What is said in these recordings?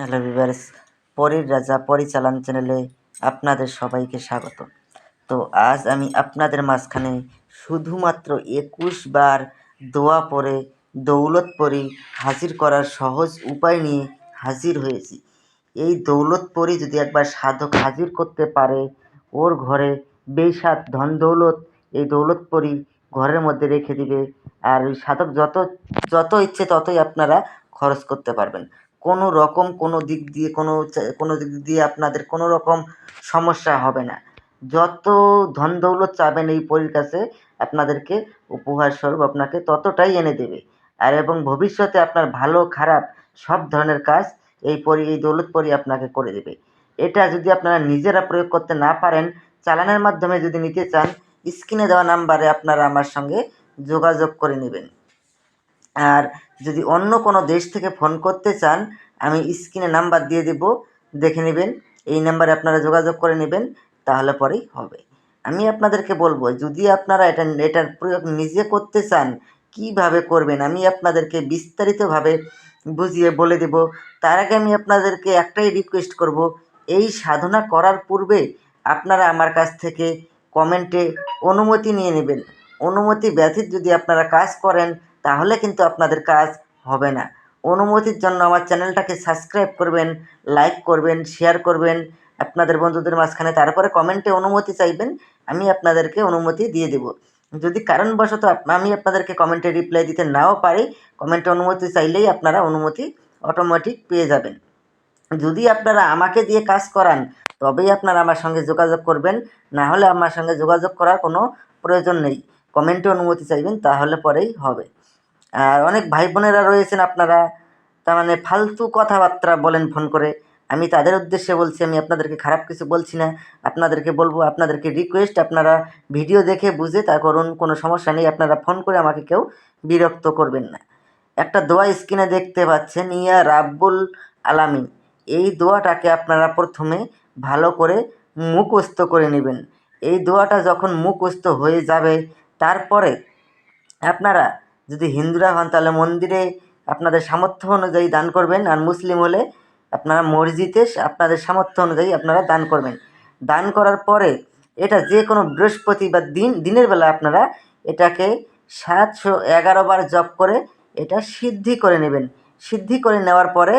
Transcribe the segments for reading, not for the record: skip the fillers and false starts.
Hello viewers, পরীর রাজা পরিচালন চ্যানেলে আপনাদের সবাইকে স্বাগত। তো আজ আমি আপনাদের মাঝখানে শুধুমাত্র 21 বার দোয়া পড়ে দৌলত পরী হাজির করার সহজ উপায় নিয়ে হাজির হয়েছি। এই দৌলত পরী যদি একবার সাধক হাজির করতে পারে, ওর ঘরে বেসাত ধন দৌলত এই দৌলত পরী ঘরের মধ্যে রেখে দিবে। আর ওই সাধক যত ইচ্ছে ততই আপনারা খরচ করতে পারবেন। কোনো রকম কোনো দিক দিয়ে আপনাদের কোনো রকম সমস্যা হবে না। যত ধন দৌলত চাবেন এই পরীর কাছে আপনাদেরকে উপহার স্বরূপ আপনাকে ততটাই এনে দেবে। আর এবং ভবিষ্যতে আপনার ভালো খারাপ সব ধরনের কাজ এই দৌলত পরী আপনাকে করে দেবে। এটা যদি আপনারা নিজেরা প্রয়োগ করতে না পারেন, চালানের মাধ্যমে যদি নিতে চান, স্ক্রিনে দেওয়া নাম্বারে আপনারা আমার সঙ্গে যোগাযোগ করে নেবেন। আর যদি অন্য কোনো দেশ থেকে ফোন করতে চান, আমি স্ক্রিনে নাম্বার দিয়ে দেব, দেখে নেবেন। এই নাম্বারে আপনারা যোগাযোগ করে নেবেন, তাহলে পরেই হবে। আমি আপনাদেরকে বলবো, যদি আপনারা এটার প্রয়োগ নিজে করতে চান, কিভাবে করবেন আমি আপনাদেরকে বিস্তারিতভাবে বুঝিয়ে বলে দেব। তার আগে আমি আপনাদেরকে একটাই রিকোয়েস্ট করব, এই সাধনা করার পূর্বে আপনারা আমার কাছ থেকে কমেন্টে অনুমতি নিয়ে নেবেন। অনুমতি ব্যতীত যদি আপনারা কাজ করেন, তাহলে কিন্তু আপনাদের কাজ হবে না। অনুমতির জন্য আমার চ্যানেলটাকে সাবস্ক্রাইব করবেন, লাইক করবেন, শেয়ার করবেন আপনাদের বন্ধুদের মাঝখানে। তারপরে কমেন্টে অনুমতি চাইবেন, আমি আপনাদেরকে অনুমতি দিয়ে দেব। যদি কারণবশত আমি আপনাদেরকে কমেন্টে রিপ্লাই দিতে নাও পারি, কমেন্টে অনুমতি চাইলেই আপনারা অনুমতি অটোমেটিক পেয়ে যাবেন। যদি আপনারা আমাকে দিয়ে কাজ করান, তবেই আপনারা আমার সঙ্গে যোগাযোগ করবেন, না হলে আমার সঙ্গে যোগাযোগ করার কোনো প্রয়োজন নেই। কমেন্টে অনুমতি চাইবেন, তাহলে পরেই হবে। আর অনেক ভাই বোনেরা রয়েছেন আপনারা, তার মানে ফালতু কথাবার্তা বলেন ফোন করে। আমি তাদের উদ্দেশ্যে বলছি, আমি আপনাদেরকে খারাপ কিছু বলছি না। আপনাদেরকে বলবো, আপনাদেরকে রিকোয়েস্ট, আপনারা ভিডিও দেখে বুঝে তা করুন, কোনো সমস্যা নেই। আপনারা ফোন করে আমাকে কেউ বিরক্ত করবেন না। একটা দোয়া স্ক্রিনে দেখতে পাচ্ছেন, ইয়া রাব্বুল আলামিন। এই দোয়াটাকে আপনারা প্রথমে ভালো করে মুখস্থ করে নেবেন। এই দোয়াটা যখন মুখস্থ হয়ে যাবে, তারপরে আপনারা যদি হিন্দুরা হন তাহলে মন্দিরে আপনাদের সামর্থ্য অনুযায়ী দান করবেন, আর মুসলিম হলে আপনারা মসজিদে আপনাদের সামর্থ্য অনুযায়ী আপনারা দান করবেন। দান করার পরে এটা যে কোনো বৃহস্পতি বা দিনের বেলা আপনারা এটাকে 711 বার জপ করে এটা সিদ্ধি করে নেবেন। সিদ্ধি করে নেওয়ার পরে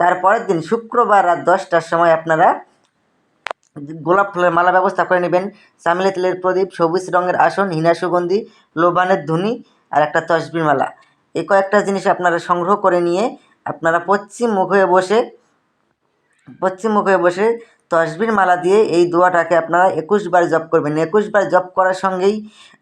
তারপরের দিন শুক্রবার রাত 10টার সময় আপনারা গোলাপ ফুলের মালা ব্যবস্থা করে নেবেন, চামেলি তেলের প্রদীপ, সবুজ রঙের আসন, হীনা সুগন্ধি, লোবানের ধুনি আর একটা তসবির মালা। এই কয়েকটা জিনিস আপনারা সংগ্রহ করে নিয়ে আপনারা পশ্চিম মুখে বসে তসবির মালা দিয়ে এই দোয়াটাকে আপনারা 21 বার জপ করবেন। 21 বার জপ করার সঙ্গেই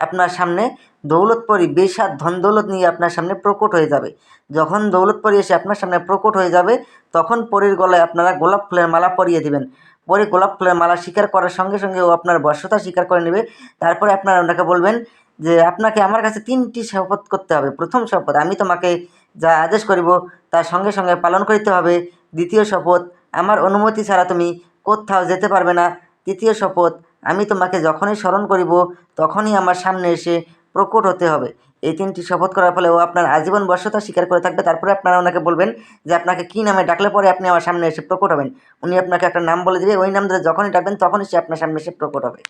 আপনার সামনে দৌলত পরী বেসাত ধন দৌলত নিয়ে আপনার সামনে প্রকট হয়ে যাবে। যখন দৌলত পরী এসে আপনার সামনে প্রকট হয়ে যাবে, তখন পরীর গলায় আপনারা গোলাপ ফুলের মালা পরিয়ে দিবেন। পরে গোলাপ ফুলের মালা স্বীকার করার সঙ্গে সঙ্গে ও আপনার বশ্যতা স্বীকার করে নেবে। তারপরে আপনারা ওনাকে বলবেন যে, আপনাকে আমার কাছে 3টি শপথ করতে হবে। প্রথম শপথ, আমি তোমাকে যা আদেশ করিব তার সঙ্গে সঙ্গে পালন করিতে হবে। দ্বিতীয় শপথ, আমার অনুমতি ছাড়া তুমি কোথাও যেতে পারবে না। তৃতীয় শপথ, আমি তোমাকে যখনই স্মরণ করিব তখনই আমার সামনে এসে প্রকট হতে হবে। এই 3টি শপথ করার ফলে ও আপনার আজীবন বশ্যতা স্বীকার করে থাকবে। তারপরে আপনারা ওনাকে বলবেন যে, আপনাকে কী নামে ডাকলে পরে আপনি আমার সামনে এসে প্রকট হবেন। উনি আপনাকে একটা নাম বলে দেবে, ওই নাম ধরে যখনই ডাকবেন তখনই সে আপনার সামনে এসে প্রকট হবে।